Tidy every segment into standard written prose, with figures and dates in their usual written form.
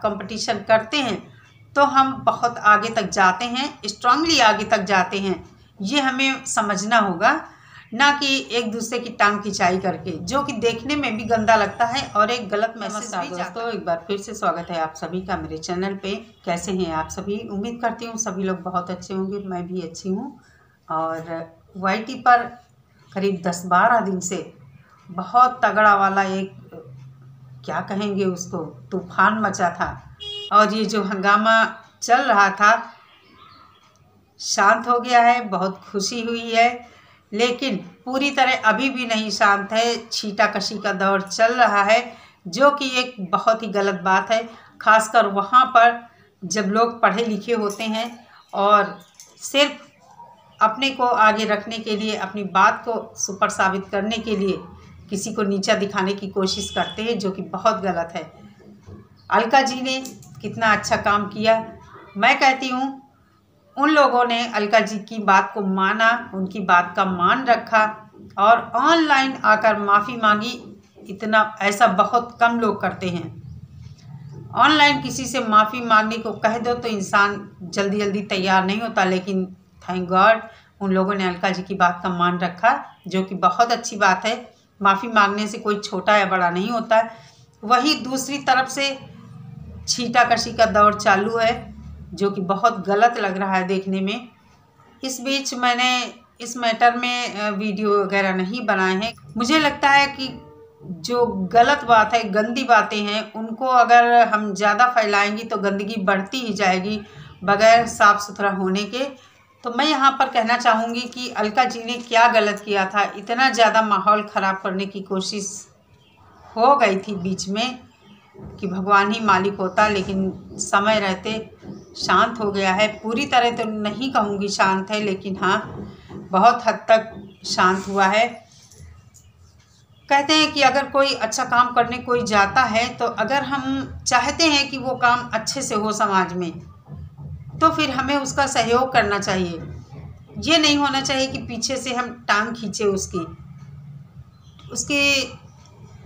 Competition करते हैं तो हम बहुत आगे तक जाते हैं, स्ट्रांगली आगे तक जाते हैं। ये हमें समझना होगा, ना कि एक दूसरे की टांग खिंचाई करके, जो कि देखने में भी गंदा लगता है और एक गलत मैसेज भी जाता है। तो एक बार फिर से स्वागत है आप सभी का मेरे चैनल पे। कैसे हैं आप सभी? उम्मीद करती हूँ सभी लोग बहुत अच्छे होंगे, मैं भी अच्छी हूँ। और YT पर करीब 10-12 दिन से बहुत तगड़ा वाला एक, क्या कहेंगे उसको, तूफान मचा था। और ये जो हंगामा चल रहा था शांत हो गया है, बहुत खुशी हुई है, लेकिन पूरी तरह अभी भी नहीं शांत है। छीटाकशी का दौर चल रहा है, जो कि एक बहुत ही गलत बात है, खासकर वहाँ पर जब लोग पढ़े लिखे होते हैं और सिर्फ अपने को आगे रखने के लिए, अपनी बात को सुपर साबित करने के लिए किसी को नीचा दिखाने की कोशिश करते हैं, जो कि बहुत गलत है। अलका जी ने कितना अच्छा काम किया। मैं कहती हूँ उन लोगों ने अलका जी की बात को माना, उनकी बात का मान रखा और ऑनलाइन आकर माफ़ी मांगी। इतना ऐसा बहुत कम लोग करते हैं। ऑनलाइन किसी से माफ़ी मांगने को कह दो तो इंसान जल्दी जल्दी तैयार नहीं होता, लेकिन थैंक गॉड उन लोगों ने अलका जी की बात का मान रखा, जो कि बहुत अच्छी बात है। माफ़ी मांगने से कोई छोटा या बड़ा नहीं होता। वही दूसरी तरफ से छीटाकशी का दौर चालू है, जो कि बहुत गलत लग रहा है देखने में। इस बीच मैंने इस मैटर में वीडियो वगैरह नहीं बनाए हैं। मुझे लगता है कि जो गलत बात है, गंदी बातें हैं, उनको अगर हम ज़्यादा फैलाएंगी तो गंदगी बढ़ती ही जाएगी बगैर साफ़ सुथरा होने के। तो मैं यहाँ पर कहना चाहूँगी कि अलका जी ने क्या गलत किया था। इतना ज़्यादा माहौल ख़राब करने की कोशिश हो गई थी बीच में कि भगवान ही मालिक होता, लेकिन समय रहते शांत हो गया है। पूरी तरह तो नहीं कहूँगी शांत है, लेकिन हाँ बहुत हद तक शांत हुआ है। कहते हैं कि अगर कोई अच्छा काम करने कोई जाता है, तो अगर हम चाहते हैं कि वो काम अच्छे से हो समाज में, तो फिर हमें उसका सहयोग करना चाहिए। ये नहीं होना चाहिए कि पीछे से हम टांग खींचे उसके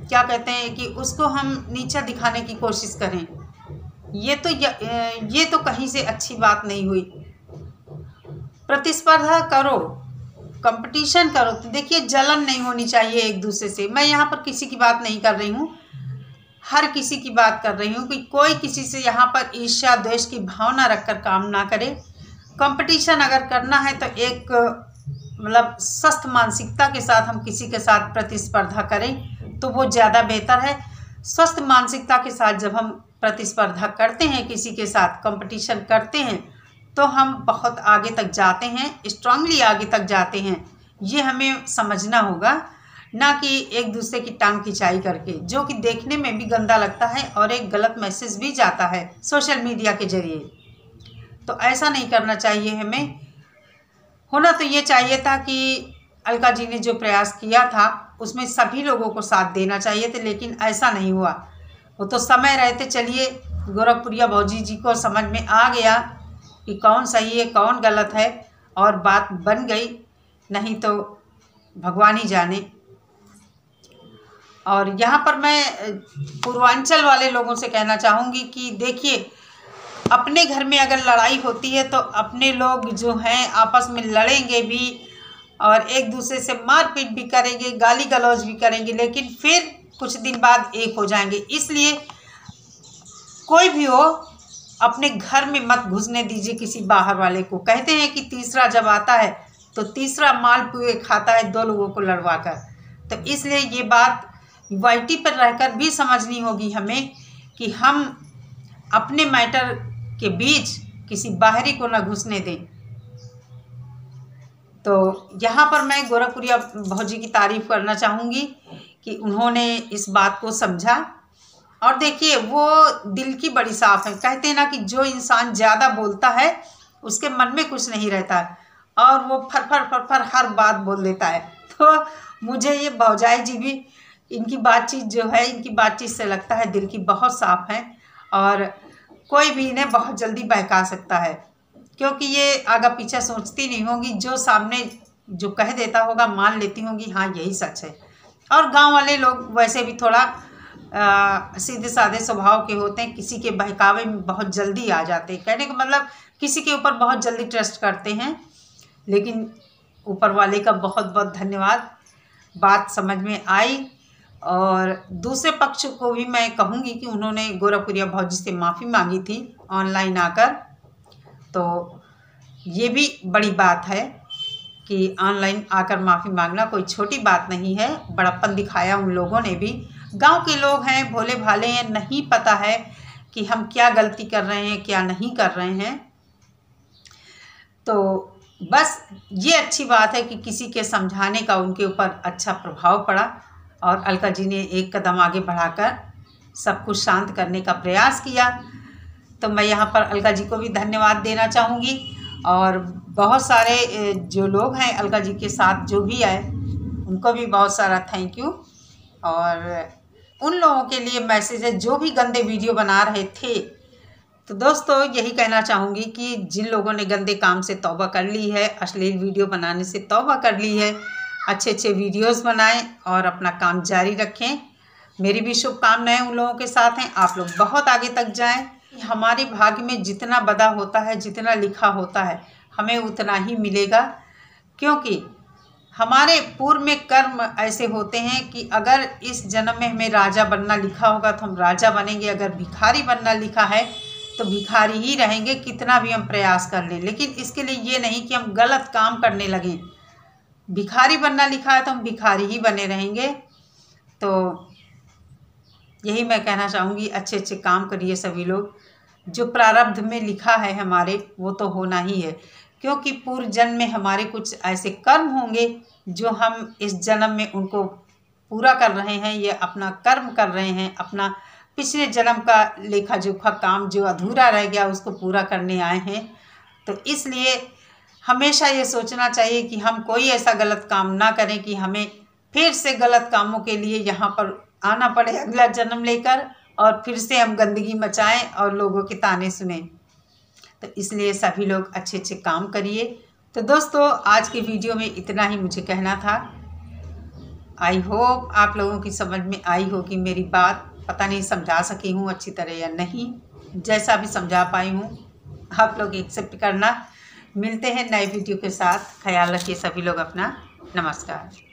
क्या कहते हैं कि उसको हम नीचा दिखाने की कोशिश करें। ये तो कहीं से अच्छी बात नहीं हुई। प्रतिस्पर्धा करो, कंपटीशन करो, तो देखिए जलन नहीं होनी चाहिए एक दूसरे से। मैं यहाँ पर किसी की बात नहीं कर रही हूँ, हर किसी की बात कर रही हूँ कि कोई किसी से यहाँ पर ईर्ष्या द्वेष की भावना रखकर काम ना करे। कंपटीशन अगर करना है तो एक मतलब स्वस्थ मानसिकता के साथ हम किसी के साथ प्रतिस्पर्धा करें तो वो ज़्यादा बेहतर है। स्वस्थ मानसिकता के साथ जब हम प्रतिस्पर्धा करते हैं, किसी के साथ कंपटीशन करते हैं, तो हम बहुत आगे तक जाते हैं, स्ट्रांगली आगे तक जाते हैं। ये हमें समझना होगा, ना कि एक दूसरे की टांग खिंचाई करके, जो कि देखने में भी गंदा लगता है और एक गलत मैसेज भी जाता है सोशल मीडिया के जरिए। तो ऐसा नहीं करना चाहिए हमें। होना तो ये चाहिए था कि अलका जी ने जो प्रयास किया था उसमें सभी लोगों को साथ देना चाहिए थे, लेकिन ऐसा नहीं हुआ। वो तो समय रहते चलिए गोरखपुरिया भौजी जी को समझ में आ गया कि कौन सही है कौन गलत है, और बात बन गई, नहीं तो भगवान ही जाने। और यहाँ पर मैं पूर्वांचल वाले लोगों से कहना चाहूँगी कि देखिए, अपने घर में अगर लड़ाई होती है तो अपने लोग जो हैं आपस में लड़ेंगे भी और एक दूसरे से मारपीट भी करेंगे, गाली गलौज भी करेंगे, लेकिन फिर कुछ दिन बाद एक हो जाएंगे। इसलिए कोई भी हो, अपने घर में मत घुसने दीजिए किसी बाहर वाले को। कहते हैं कि तीसरा जब आता है तो तीसरा मालपुए खाता है 2 लोगों को लड़वा कर। तो इसलिए ये बात YT पर रहकर भी समझनी होगी हमें कि हम अपने मैटर के बीच किसी बाहरी को न घुसने दें। तो यहाँ पर मैं गोरखपुरिया भौजी की तारीफ़ करना चाहूँगी कि उन्होंने इस बात को समझा। और देखिए वो दिल की बड़ी साफ़ है। कहते हैं ना कि जो इंसान ज़्यादा बोलता है उसके मन में कुछ नहीं रहता है और वो फर हर बात बोल देता है। तो मुझे ये भौजाई जी भी, इनकी बातचीत जो है, इनकी बातचीत से लगता है दिल की बहुत साफ़ है और कोई भी इन्हें बहुत जल्दी बहका सकता है, क्योंकि ये आगा पीछा सोचती नहीं होगी। जो सामने जो कह देता होगा मान लेती होंगी हाँ यही सच है। और गांव वाले लोग वैसे भी थोड़ा सीधे साधे स्वभाव के होते हैं, किसी के बहकावे में बहुत जल्दी आ जाते हैं। कहने का मतलब किसी के ऊपर बहुत जल्दी ट्रस्ट करते हैं। लेकिन ऊपर वाले का बहुत बहुत धन्यवाद, बात समझ में आई। और दूसरे पक्ष को भी मैं कहूँगी कि उन्होंने गोरखपुरिया भौजी से माफ़ी मांगी थी ऑनलाइन आकर, तो ये भी बड़ी बात है कि ऑनलाइन आकर माफ़ी मांगना कोई छोटी बात नहीं है। बड़प्पन दिखाया उन लोगों ने भी। गांव के लोग हैं, भोले भाले हैं, नहीं पता है कि हम क्या गलती कर रहे हैं क्या नहीं कर रहे हैं। तो बस ये अच्छी बात है कि किसी के समझाने का उनके ऊपर अच्छा प्रभाव पड़ा और अलका जी ने एक कदम आगे बढ़ाकर सब कुछ शांत करने का प्रयास किया। तो मैं यहाँ पर अलका जी को भी धन्यवाद देना चाहूँगी। और बहुत सारे जो लोग हैं अलका जी के साथ जो भी आए उनको भी बहुत सारा थैंक यू। और उन लोगों के लिए मैसेज है जो भी गंदे वीडियो बना रहे थे। तो दोस्तों यही कहना चाहूँगी कि जिन लोगों ने गंदे काम से तौबा कर ली है, अश्लील वीडियो बनाने से तौबा कर ली है, अच्छे अच्छे वीडियोस बनाएं और अपना काम जारी रखें। मेरी भी शुभकामनाएं उन लोगों के साथ हैं। आप लोग बहुत आगे तक जाएं। हमारे भाग्य में जितना बदा होता है, जितना लिखा होता है, हमें उतना ही मिलेगा। क्योंकि हमारे पूर्व में कर्म ऐसे होते हैं कि अगर इस जन्म में हमें राजा बनना लिखा होगा तो हम राजा बनेंगे, अगर भिखारी बनना लिखा है तो भिखारी ही रहेंगे, कितना भी हम प्रयास कर लें। लेकिन इसके लिए ये नहीं कि हम गलत काम करने लगें। भिखारी बनना लिखा है तो हम भिखारी ही बने रहेंगे। तो यही मैं कहना चाहूँगी, अच्छे अच्छे काम करिए सभी लोग। जो प्रारब्ध में लिखा है हमारे वो तो होना ही है, क्योंकि पूर्व जन्म में हमारे कुछ ऐसे कर्म होंगे जो हम इस जन्म में उनको पूरा कर रहे हैं, ये अपना कर्म कर रहे हैं, अपना पिछले जन्म का लेखा जोखा काम जो अधूरा रह गया उसको पूरा करने आए हैं। तो इसलिए हमेशा ये सोचना चाहिए कि हम कोई ऐसा गलत काम ना करें कि हमें फिर से गलत कामों के लिए यहाँ पर आना पड़े अगला जन्म लेकर और फिर से हम गंदगी मचाएं और लोगों के ताने सुने। तो इसलिए सभी लोग अच्छे अच्छे काम करिए। तो दोस्तों आज की वीडियो में इतना ही मुझे कहना था। आई होप आप लोगों की समझ में आई होगी मेरी बात। पता नहीं समझा सकी हूँ अच्छी तरह या नहीं, जैसा भी समझा पाई हूँ आप लोग एक्सेप्ट करना। मिलते हैं नए वीडियो के साथ। ख्याल रखिए सभी लोग अपना। नमस्कार।